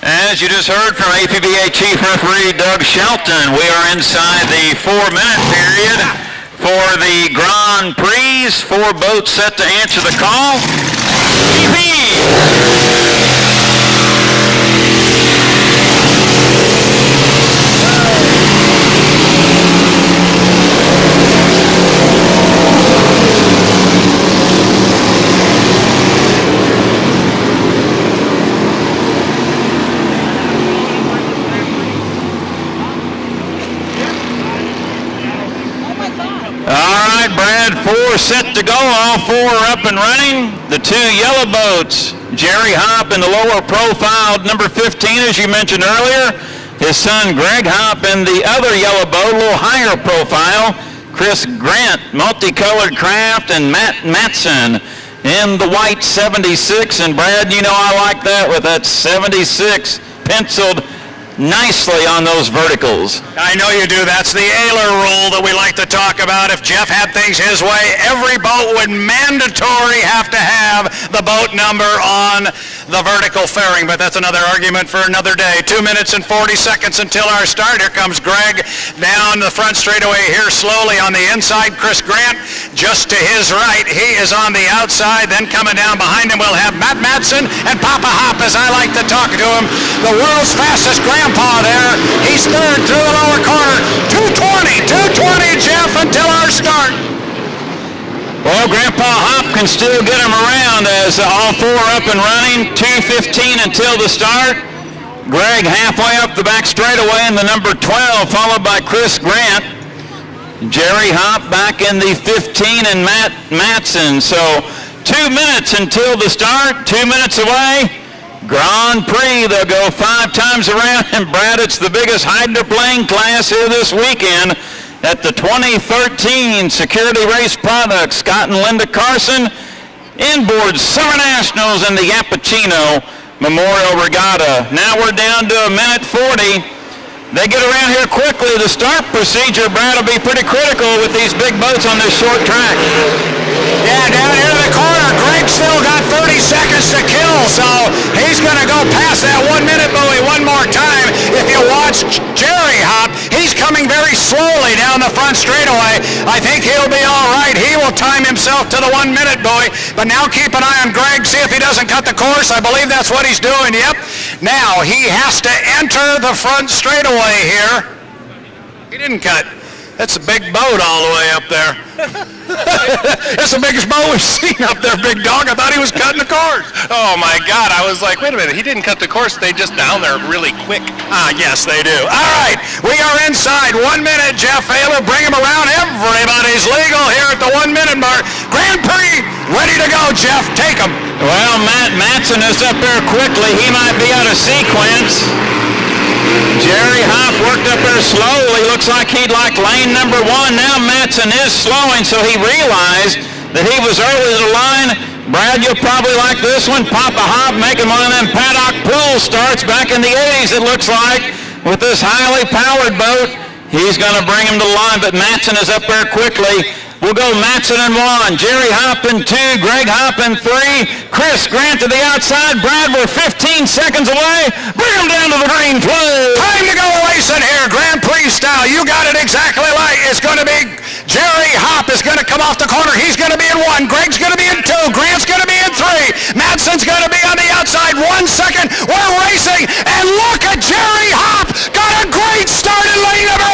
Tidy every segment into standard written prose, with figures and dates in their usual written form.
As you just heard from APBA Chief Referee Doug Shelton, we are inside the 4-minute period for the Grand Prix. 4 boats set to answer the call. Brad, 4 set to go, all 4 are up and running. The 2 yellow boats, Jerry Hopp in the lower profile, number 15, as you mentioned earlier. His son Greg Hopp in the other yellow boat, a little higher profile. Chris Grant, multicolored craft, and Matt Matson in the white 76. And Brad, you know I like that with that 76 penciled nicely on those verticals. I know you do. That's the Ayler rule that we like to talk about. If Jeff had things his way, every boat would mandatory have to have the boat number on the vertical fairing, but that's another argument for another day. 2 minutes and 40 seconds until our start. Here comes Greg down the front straightaway here slowly on the inside. Chris Grant just to his right. He is on the outside. Then coming down behind him we'll have Matt Matson and Papa Hop, as I like to talk to him. The world's fastest grandpa there. He's third through the lower corner. 220 Jeff until our start. Well, Grandpa Hop can still get him around as all 4 up and running. 2:15 until the start. Greg halfway up the back straightaway in the number 12, followed by Chris Grant. Jerry Hop back in the 15 and Matt Matson. So 2 minutes until the start, 2 minutes away. Grand Prix, they'll go 5 times around, and Brad, it's the biggest hydroplane class here this weekend at the 2013 Security Race Products Scott and Linda Carson Inboard Summer Nationals in the Appuccino Memorial Regatta. Now we're down to 1:40. They get around here quickly. The start procedure, Brad, will be pretty critical with these big boats on this short track. Yeah, down here in the corner, Greg still got 30 seconds to kill, so he's going to go past that 1 minute buoy one more time. If you watch Jerry Hop, he's coming very slowly down the front straightaway. I think he'll be all right. He will time himself to the 1 minute buoy, but now keep an eye on Greg, see if he doesn't cut the course. I believe that's what he's doing, yep. Now he has to enter the front straightaway here. He didn't cut. That's a big boat all the way up there. That's the biggest boat we've seen up there, big dog. I thought he was cutting the course. Oh my God, I was like, wait a minute, he didn't cut the course, they just down there really quick. Yes, they do. All right, we are inside. 1 minute, Jeff Ayler, bring him around. Everybody's legal here at the 1 minute mark. Grand Prix, ready to go, Jeff, take him. Well, Matt Matson is up there quickly. He might be out of sequence. Jerry Hop worked up there slowly. Looks like he'd like lane number 1. Now Matson is slowing, so he realized that he was early to the line. Brad, you'll probably like this one. Papa Hop making one of them paddock pool starts back in the 80s, it looks like, with this highly powered boat. He's going to bring him to the line, but Matson is up there quickly. We'll go Matson in 1, Jerry Hop in 2, Greg Hop in 3, Chris Grant to the outside. Brad, we're 15 seconds away. Bring him down to the green flag. Time to go racing here, Grand Prix style. You got it exactly right. It's going to be Jerry Hop is going to come off the corner. He's going to be in 1. Greg's going to be in 2. Grant's going to be in 3. Matson's going to be on the outside. 1 second. We're racing. And look at Jerry Hop. Got a great start in lane number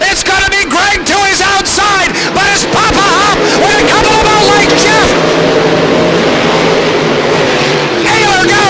1. It's going to be Greg to his outside. But it's Papa Hop with a couple of out like Jeff. Ayler, go.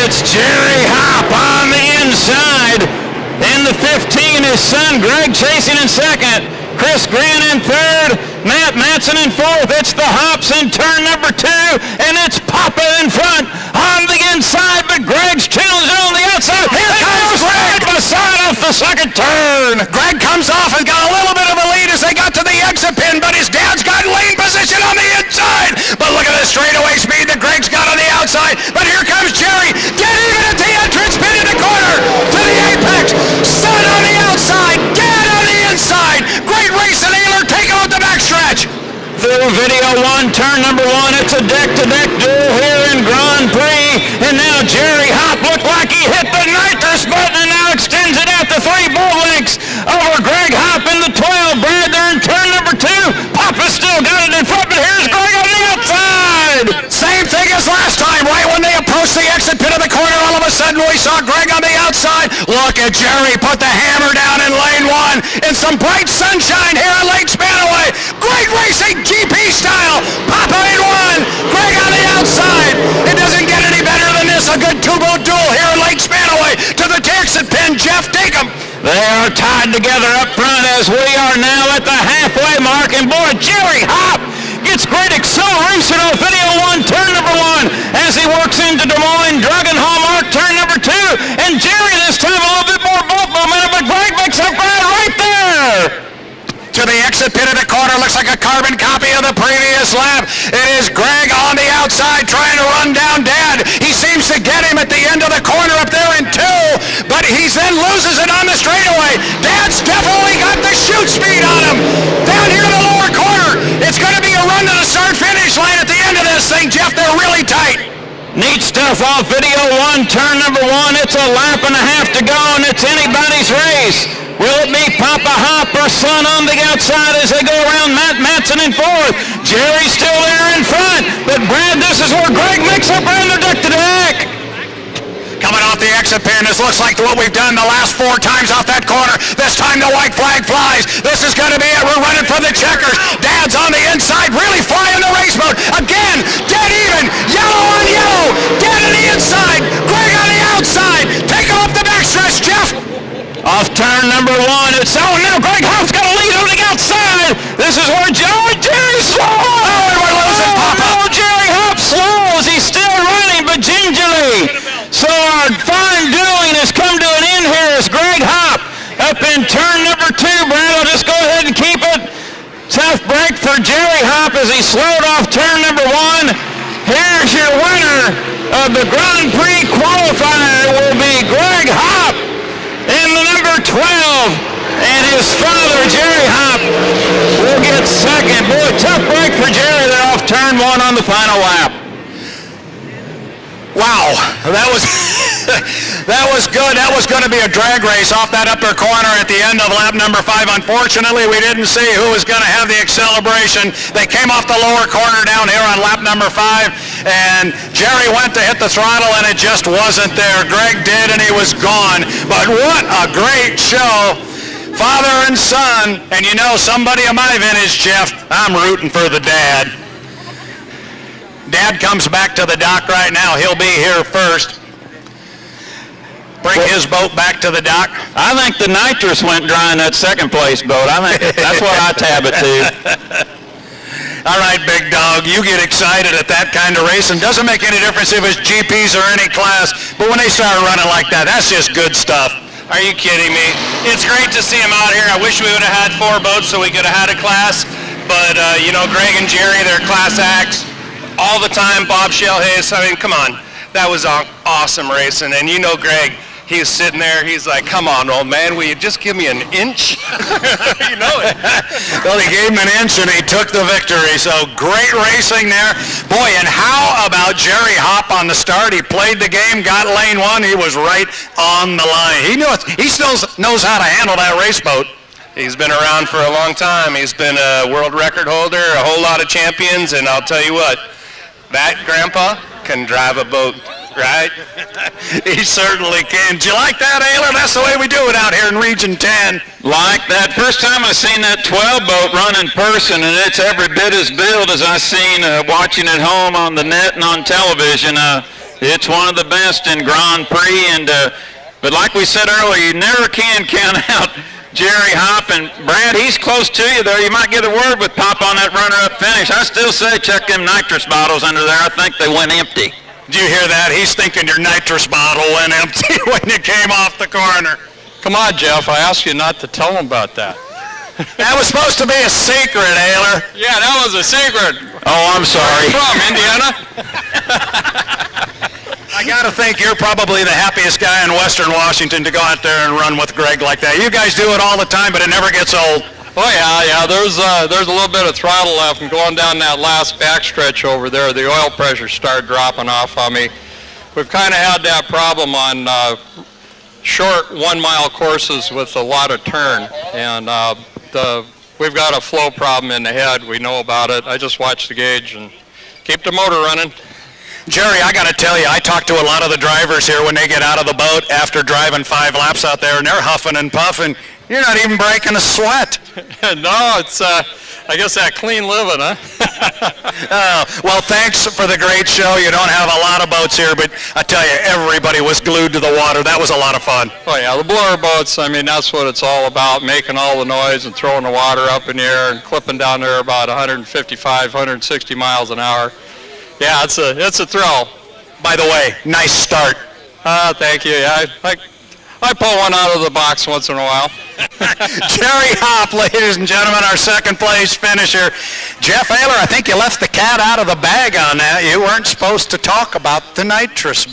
It's Jerry Hop on the inside. In the 15, his son Greg chasing in 2nd. Chris Grant in 3rd. Matt Matson in 4th. It's the Hops in turn number 2. And it's Papa in front on the inside. But Greg's challenging on the outside. Here comes Greg beside off the 2nd turn. Greg comes off and got a little bit of a lead as they got to the exit pin. But his dad's got lane position on the inside. But look at the straightaway speed that Greg's got on the outside. But here comes Jerry. Get even at the entrance pin in the corner to the apex. Son on the outside. Dad on the inside. Great race and Ayler taking on the backstretch. Through video 1, turn number 1. It's a deck-to-deck duel here in Grand Prix. And now Jerry Hop saw Greg on the outside. Look at Jerry put the hammer down in lane 1 in some bright sunshine here on Lake Spanaway. Great racing, GP style. Papa in 1, Greg on the outside. It doesn't get any better than this. A good two-boat duel here in Lake Spanaway. To the exit pin, Jeff, take him. They are tied together up front as we are now at the halfway mark. And boy, Jerry Hop gets great acceleration on video 1, turn number 1, as he works into Des Moines, Drug and Hallmark, turn number 2. And Jerry this time a little bit more boat momentum, but Greg makes up ground right there. To the exit pit of the corner, looks like a carbon copy of the previous lap. It is Greg on the outside trying to run down Dad. He seems to get him at the end of the corner up there in 2, but he then loses it on the straightaway. Dad's definitely got the shoot speed on him. Down here in the lower corner, it's going to be a run to the start-finish line at the end of this thing, Jeff. They're really tight. Neat stuff off video 1, turn number 1. It's a lap and a half to go, and it's anybody's race. Will it be Papa Hop or Son on the outside as they go around? Matt Matson in 4th. Jerry's still there in front. But Brad, this is where Greg makes up around the deck to deck. Coming off the exit pin, this looks like what we've done the last 4 times off that corner. This time the white flag flies. This is going to be it. We're running for the checkers. Dad's on the inside, really flying the race mode. Again, dead even. Yellow on yellow. Dead on the inside. Greg on the outside. Take him up the backstretch, Jeff. Off turn number 1, it's now Greg Hop's got a lead on the outside. This is where Jerry's slow. Oh, and we're losing Papa. Oh, Jerry Hop slows. He's still running, but gingerly. So our fine dueling has come to an end here as Greg Hop up in turn number 2. Brad will just go ahead and keep it. Tough break for Jerry Hop as he slowed off turn number 1. Here's your winner of the Grand Prix qualifier will be Greg Hop in the number 12, and his father, Jerry Hop, will get second. Boy, tough break for Jerry there off turn 1 on the final lap. Wow, that was that was good. That was going to be a drag race off that upper corner at the end of lap number 5. Unfortunately, we didn't see who was going to have the acceleration. They came off the lower corner down here on lap number 5, and Jerry went to hit the throttle, and it just wasn't there. Greg did, and he was gone. But what a great show. Father and son, and you know, somebody of my vintage, Jeff, I'm rooting for the dad. Dad comes back to the dock right now. He'll be here first. Bring his boat back to the dock. I think the nitrous went dry in that second place boat. I think that's what I tab it to. All right, big dog, you get excited at that kind of racing. Doesn't make any difference if it's GPs or any class, but when they start running like that, that's just good stuff. Are you kidding me? It's great to see him out here. I wish we would have had 4 boats so we could have had a class, but you know, Greg and Jerry, they're class acts all the time. Bob Shellhays, I mean, come on. That was awesome racing, and you know Greg, he was sitting there, he's like, come on, old man, will you just give me an inch? You know it. Well, he gave him an inch and he took the victory, so great racing there. Boy, and how about Jerry Hop on the start? He played the game, got lane 1, he was right on the line. He still knows how to handle that race boat. He's been around for a long time. He's been a world record holder, a whole lot of champions, and I'll tell you what, that grandpa can drive a boat. Right? He certainly can. Do you like that, Ayler? That's the way we do it out here in Region 10. Like that. First time I seen that 12 boat run in person, and it's every bit as built as I seen watching at home on the net and on television. It's one of the best in Grand Prix, and but like we said earlier, you never can count out Jerry Hop, and Brad, he's close to you there. You might get a word with Pop on that runner-up finish. I still say check them nitrous bottles under there. I think they went empty. Do you hear that? He's thinking your nitrous bottle went empty when you came off the corner. Come on, Jeff. I asked you not to tell him about that. That was supposed to be a secret, Ayler. Yeah, that was a secret. Oh, I'm sorry. Where from, Indiana? I got to think you're probably the happiest guy in Western Washington to go out there and run with Greg like that. You guys do it all the time, but it never gets old. Oh, yeah. There's a little bit of throttle left, and going down that last backstretch over there, the oil pressure started dropping off on me. We've kind of had that problem on short 1-mile courses with a lot of turn, and we've got a flow problem in the head. We know about it. I just watch the gauge and keep the motor running. Jerry, I got to tell you, I talk to a lot of the drivers here when they get out of the boat after driving 5 laps out there, and they're huffing and puffing. You're not even breaking a sweat. No, it's, I guess that clean living, huh? Well, thanks for the great show. You don't have a lot of boats here, but I tell you, everybody was glued to the water. That was a lot of fun. Oh, yeah, the blower boats, I mean, that's what it's all about, making all the noise and throwing the water up in the air and clipping down there about 155, 160 miles an hour. Yeah, it's a thrill. By the way, nice start. Thank you. Yeah, I pull one out of the box once in a while. Jerry Hopp, ladies and gentlemen, our second place finisher. Jeff Ayler, I think you left the cat out of the bag on that. You weren't supposed to talk about the nitrous